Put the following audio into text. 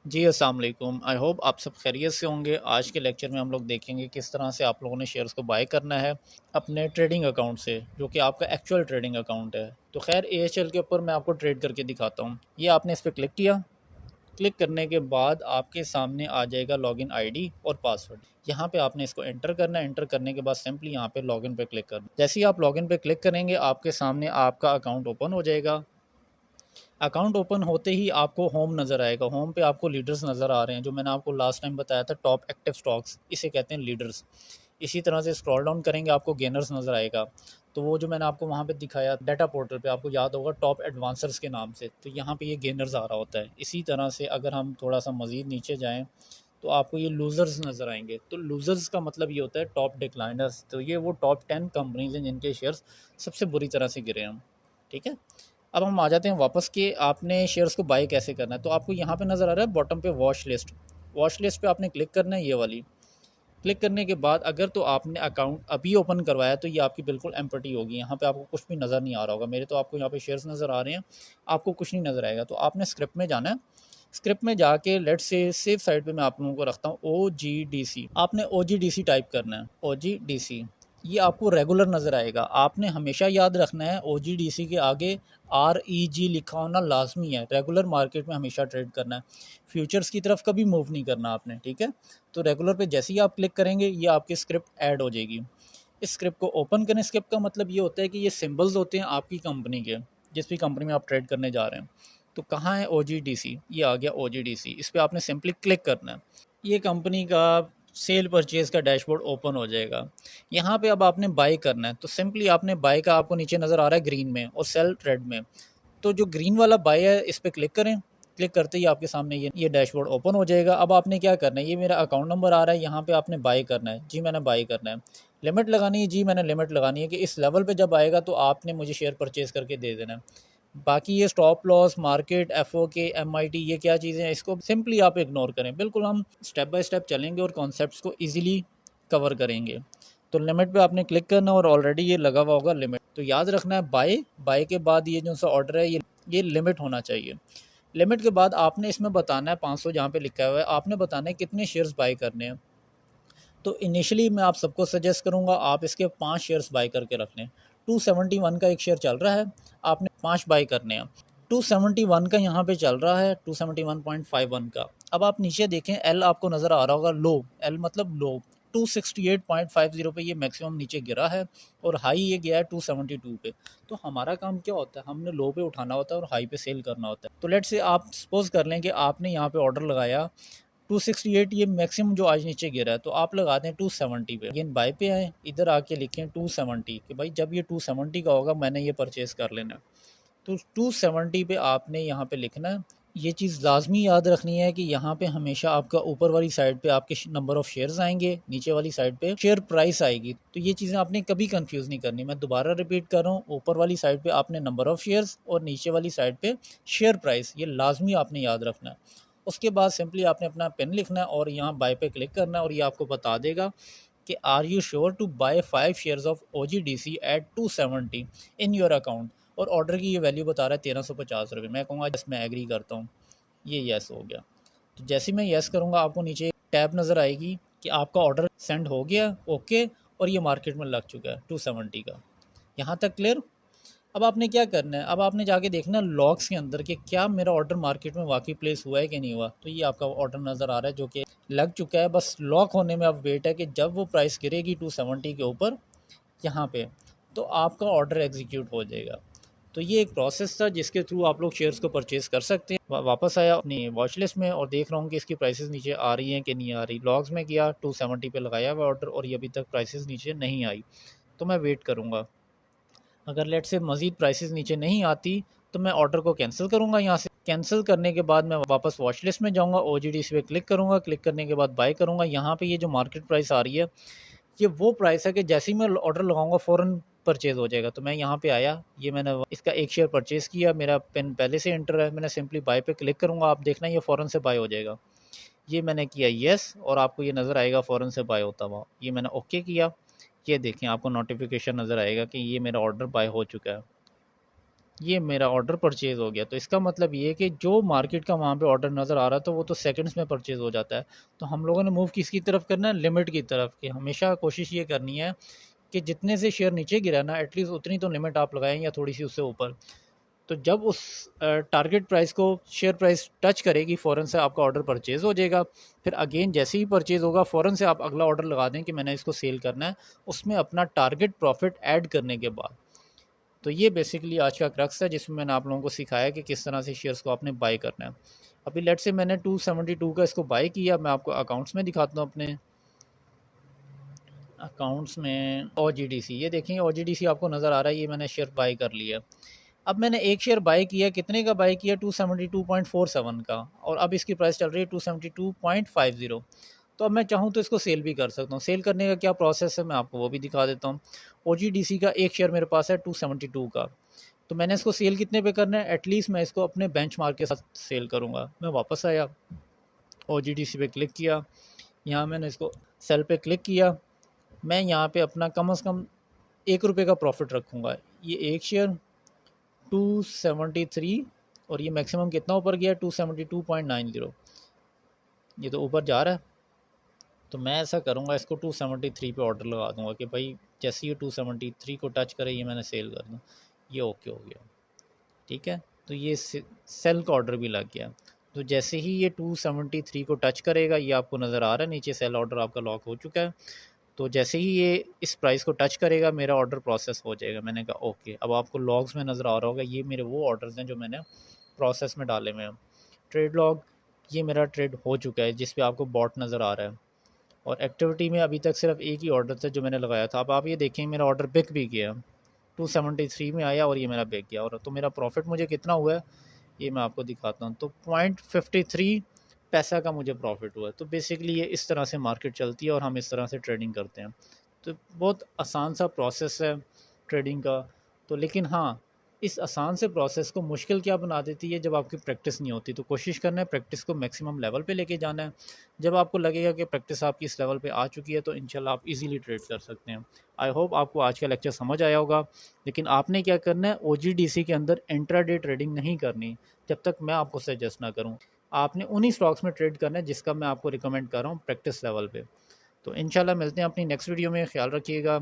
जी, अस्सलाम वालेकुम। I hope आप सब खैरियत से होंगे। आज के लेक्चर में हम लोग देखेंगे किस तरह से आप लोगों ने शेयर्स को बाय करना है अपने ट्रेडिंग अकाउंट से, जो कि आपका एक्चुअल ट्रेडिंग अकाउंट है। तो खैर एएचएल के ऊपर मैं आपको ट्रेड करके दिखाता हूँ। ये आपने इस पर क्लिक किया। क्लिक करने के बाद आपके सामने आ जाएगा लॉगिन आईडी और पासवर्ड। यहाँ पे आपने इसको एंटर करना है। एंटर करने के बाद सिंपली यहाँ पे लॉगिन पे क्लिक करना। जैसे ही आप लॉगिन पे क्लिक करेंगे आपके सामने आपका अकाउंट ओपन हो जाएगा। अकाउंट ओपन होते ही आपको होम नज़र आएगा। होम पे आपको लीडर्स नज़र आ रहे हैं, जो मैंने आपको लास्ट टाइम बताया था, टॉप एक्टिव स्टॉक्स इसे कहते हैं लीडर्स। इसी तरह से स्क्रॉल डाउन करेंगे आपको गेनर्स नज़र आएगा। तो वो जो मैंने आपको वहाँ पे दिखाया डाटा पोर्टल पे, आपको याद होगा टॉप एडवांसर्स के नाम से, तो यहाँ पे ये गेनर्स आ रहा होता है। इसी तरह से अगर हम थोड़ा सा मज़ीद नीचे जाएँ तो आपको ये लूज़र्स नज़र आएंगे। तो लूज़र्स का मतलब ये होता है टॉप डिक्लाइनर्स। तो ये वो टॉप 10 कंपनीज हैं जिनके शेयर्स सबसे बुरी तरह से गिरे हैं। ठीक है, अब हम आ जाते हैं वापस कि आपने शेयर्स को बाय कैसे करना है। तो आपको यहाँ पे नज़र आ रहा है बॉटम पे वॉच लिस्ट। वॉच लिस्ट पे आपने क्लिक करना है, ये वाली। क्लिक करने के बाद अगर तो आपने अकाउंट अभी ओपन करवाया तो ये आपकी बिल्कुल एम्प्टी होगी। यहाँ पे आपको कुछ भी नज़र नहीं आ रहा होगा। मेरे तो आपको यहाँ पे शेयर्स नज़र आ रहे हैं, आपको कुछ नहीं नज़र आएगा। तो आपने स्क्रिप्ट में जाना है। स्क्रिप्ट में जाके लेट से सेफ साइड पे मैं आप लोगों को रखता हूँ OGDC। आपने OGDC टाइप करना है, OGDC। ये आपको रेगुलर नज़र आएगा। आपने हमेशा याद रखना है OGDC के आगे REG लिखा होना लाजमी है। रेगुलर मार्केट में हमेशा ट्रेड करना है, फ्यूचर्स की तरफ कभी मूव नहीं करना आपने। ठीक है, तो रेगुलर पे जैसे ही आप क्लिक करेंगे ये आपकी स्क्रिप्ट ऐड हो जाएगी। इस स्क्रिप्ट को ओपन करें। स्क्रिप्ट का मतलब ये होता है कि ये सिंबल्स होते हैं आपकी कंपनी के, जिस भी कंपनी में आप ट्रेड करने जा रहे हैं। तो कहाँ है OGDC? ये आ गया OGDC। इस पर आपने सिंपली क्लिक करना है। ये कंपनी का सेल परचेज़ का डैशबोर्ड ओपन हो जाएगा। यहाँ पे अब आपने बाय करना है। तो सिंपली आपने बाय का, आपको नीचे नज़र आ रहा है ग्रीन में और सेल रेड में। तो जो ग्रीन वाला बाय है इस पर क्लिक करें। क्लिक करते ही आपके सामने ये डैशबोर्ड ओपन हो जाएगा। अब आपने क्या करना है, ये मेरा अकाउंट नंबर आ रहा है, यहाँ पे आपने बाय करना है। जी मैंने बाय करना है। लिमिट लगानी है, जी मैंने लिमिट लगानी है कि इस लेवल पे जब आएगा तो आपने मुझे शेयर परचेज़ करके दे देना है। बाकी ये stop loss, market, FOK, MIT, ये क्या चीज़ें हैं, इसको सिंपली आप इग्नोर करें। बिल्कुल हम स्टेप बाय स्टेप चलेंगे और कॉन्सेप्ट्स को ईजिली कवर करेंगे। तो लिमिट पे आपने क्लिक करना और ऑलरेडी ये लगा हुआ होगा लिमिट। तो याद रखना है बाय, बाय के बाद ये जो सा ऑर्डर है ये लिमिट होना चाहिए। लिमिट के बाद आपने इसमें बताना है 500 जहाँ पे लिखा हुआ है, आपने बताना है कितने शेयर्स बाय करने हैं। तो इनिशियली मैं आप सबको सजेस्ट करूँगा आप इसके 5 शेयर्स बाय करके रख लें। 271 का एक शेयर चल रहा है, आपने 5 बाय करने हैं। 271 का यहाँ पे चल रहा है, 271.51 का। अब आप नीचे देखें, एल आपको नज़र आ रहा होगा, लो, एल मतलब लो। 268.50 पे ये मैक्सिमम नीचे गिरा है और हाई ये गया है 272 पे। तो हमारा काम क्या होता है, हमने लो पे उठाना होता है और हाई पे सेल करना होता है। तो लेट्स से आप सपोज कर लें कि आपने यहाँ पे ऑर्डर लगाया 268, ये मैक्सिमम जो आज नीचे गिरा है, तो आप लगा दें 270 पे। अगेन बाय पे आए, इधर आके लिखें 270 कि भाई जब ये 270 का होगा मैंने ये परचेज कर लेना है। तो 270 पे आपने यहाँ पे लिखना है। ये चीज़ लाजमी याद रखनी है कि यहाँ पे हमेशा आपका ऊपर वाली साइड पे आपके नंबर ऑफ़ शेयर्स आएंगे, नीचे वाली साइड पे शेयर प्राइस आएगी। तो ये चीज़ें आपने कभी कंफ्यूज नहीं करनी। मैं दोबारा रिपीट कर रहा हूँ, ऊपर वाली साइड पे आपने नंबर ऑफ़ शेयर्स और नीचे वाली साइड पे शेयर प्राइस, ये लाजमी आपने याद रखना है। उसके बाद सिंपली आपने अपना पिन लिखना है और यहाँ बाय पे क्लिक करना है और ये आपको बता देगा कि are you sure to buy 5 shares of OGDC at 270 in your account. और ऑर्डर की ये वैल्यू बता रहा है 1350 रुपये। मैं कहूँगा जस्ट मैं एग्री करता हूँ, ये यस हो गया। तो जैसे मैं यस करूँगा आपको नीचे टैब नज़र आएगी कि आपका ऑर्डर सेंड हो गया, ओके, और ये मार्केट में लग चुका है 270 का। यहाँ तक क्लियर? अब आपने क्या करना है, अब आपने जाके देखना लॉग्स के अंदर कि क्या मेरा ऑर्डर मार्केट में वाकई प्लेस हुआ है कि नहीं हुआ। तो ये आपका ऑर्डर नज़र आ रहा है जो कि लग चुका है। बस लॉक होने में अब वेट है कि जब वो प्राइस गिरेगी 270 के ऊपर यहाँ पे, तो आपका ऑर्डर एग्जीक्यूट हो जाएगा। तो ये एक प्रोसेस था जिसके थ्रू आप लोग शेयर्स को परचेज़ कर सकते हैं। वापस आया अपनी वॉच लिस्ट में और देख रहा हूँ कि इसकी प्राइसेस नीचे आ रही हैं कि नहीं आ रही। लॉग्स में गया, 270 पे लगाया हुआ ऑर्डर और ये अभी तक प्राइसेस नीचे नहीं आई। तो मैं वेट करूँगा। अगर लेट से मज़ीद प्राइसेस नीचे नहीं आती तो मैं ऑर्डर को कैंसिल करूँगा। यहाँ से कैंसिल करने के बाद मैं वापस वॉच लिस्ट में जाऊँगा, OGDC पे क्लिक करूँगा। क्लिक करने के बाद बाय करूँगा। यहाँ पे ये जो मार्केट प्राइस आ रही है, ये वो प्राइस है कि जैसे ही मैं ऑर्डर लगाऊंगा फ़ौरन परचेज़ हो जाएगा। तो मैं यहाँ पे आया, ये मैंने इसका एक शेयर परचेज़ किया, मेरा पिन पहले से एंटर है, मैंने सिंपली बाय पे क्लिक करूँगा। आप देखना ये फ़ौरन से बाय हो जाएगा। ये मैंने किया येस और आपको ये नज़र आएगा फ़ौरन से बाय होता हुआ। ये मैंने ओके किया, ये देखें आपको नोटिफिकेशन नज़र आएगा कि ये मेरा ऑर्डर बाय हो चुका है। ये मेरा ऑर्डर परचेज़ हो गया। तो इसका मतलब ये है कि जो मार्केट का वहाँ पे ऑर्डर नज़र आ रहा था वो तो सेकंड्स में परचेज़ हो जाता है। तो हम लोगों ने मूव किसकी तरफ करना है, लिमिट की तरफ, कि हमेशा कोशिश ये करनी है कि जितने से शेयर नीचे गिरा ना एटलीस्ट उतनी तो लिमिट आप लगाएं या थोड़ी सी उससे ऊपर। तो जब उस टारगेट प्राइस को शेयर प्राइस टच करेगी फ़ौरन से आपका ऑर्डर परचेज़ हो जाएगा। फिर अगेन जैसे ही परचेज़ होगा फ़ौरन से आप अगला ऑर्डर लगा दें कि मैंने इसको सेल करना है, उसमें अपना टारगेट प्रॉफिट ऐड करने के बाद। तो ये बेसिकली आज का क्रक्स है जिसमें मैंने आप लोगों को सिखाया कि किस तरह से शेयर्स को आपने बाई करना है। अभी लेट से मैंने 272 का इसको बाई किया, मैं आपको अकाउंट्स में दिखाता हूँ। अपने अकाउंट्स में OGDC, ये देखेंगे OGDC आपको नज़र आ रहा है, ये मैंने शेयर बाई कर लिया। अब मैंने एक शेयर बाई किया, कितने का बाई किया, 272.47 का, और अब इसकी प्राइस चल रही है 272.50। तो अब मैं चाहूँ तो इसको सेल भी कर सकता हूँ। सेल करने का क्या प्रोसेस है मैं आपको वो भी दिखा देता हूँ। OGDC का एक शेयर मेरे पास है 272 का, तो मैंने इसको सेल कितने पे करना है, एटलीस्ट मैं इसको अपने बेंचमार्क के साथ सेल करूँगा। मैं वापस आया, OGDC पे क्लिक किया, यहाँ मैंने इसको सेल पे क्लिक किया। मैं यहाँ पे अपना कम से कम ₹1 का प्रॉफिट रखूँगा। ये एक शेयर 273, और ये मैक्सिमम कितना ऊपर गया, 272.90। ये तो ऊपर जा रहा है। तो मैं ऐसा करूँगा, इसको 273 पे ऑर्डर लगा दूँगा कि भाई जैसे ये 273 को टच करे ये मैंने सेल कर दूँ। ये ओके हो गया, ठीक है। तो ये सेल का ऑर्डर भी लग गया। तो जैसे ही ये 273 को टच करेगा, ये आपको नज़र आ रहा है नीचे सेल ऑर्डर आपका लॉक हो चुका है। तो जैसे ही ये इस प्राइस को टच करेगा मेरा ऑर्डर प्रोसेस हो जाएगा। मैंने कहा ओके। अब आपको लॉग्स में नज़र आ रहा होगा, ये मेरे वो ऑर्डर्स हैं जो मैंने प्रोसेस में डाले हुए हैं। ट्रेड लॉग, ये मेरा ट्रेड हो चुका है जिस पे आपको बॉट नज़र आ रहा है। और एक्टिविटी में अभी तक सिर्फ एक ही ऑर्डर था जो मैंने लगाया था। अब आप ये देखें मेरा ऑर्डर बिक भी गया, 273 में आया और ये मेरा बिक गया। और तो मेरा प्रॉफिट मुझे कितना हुआ है ये मैं आपको दिखाता हूँ। तो 0.53 पैसा का मुझे प्रॉफिट हुआ है। तो बेसिकली ये इस तरह से मार्केट चलती है और हम इस तरह से ट्रेडिंग करते हैं। तो बहुत आसान सा प्रोसेस है ट्रेडिंग का। तो लेकिन हाँ, इस आसान से प्रोसेस को मुश्किल क्या बना देती है, जब आपकी प्रैक्टिस नहीं होती। तो कोशिश करना है प्रैक्टिस को मैक्सिमम लेवल पे लेके जाना है। जब आपको लगेगा कि प्रैक्टिस आपकी इस लेवल पे आ चुकी है तो इंशाल्लाह आप इजीली ट्रेड कर सकते हैं। आई होप आपको आज का लेक्चर समझ आया होगा। लेकिन आपने क्या करना है, OGDC के अंदर इंट्राडे ट्रेडिंग नहीं करनी जब तक मैं आपको सजेस्ट ना करूं। आपने उन्हीं स्टॉक्स में ट्रेड करना है जिसका मैं आपको रिकमेंड कर रहा हूं प्रैक्टिस लेवल पे। तो इंशाल्लाह मिलते हैं अपनी नेक्स्ट वीडियो में। ख्याल रखिएगा।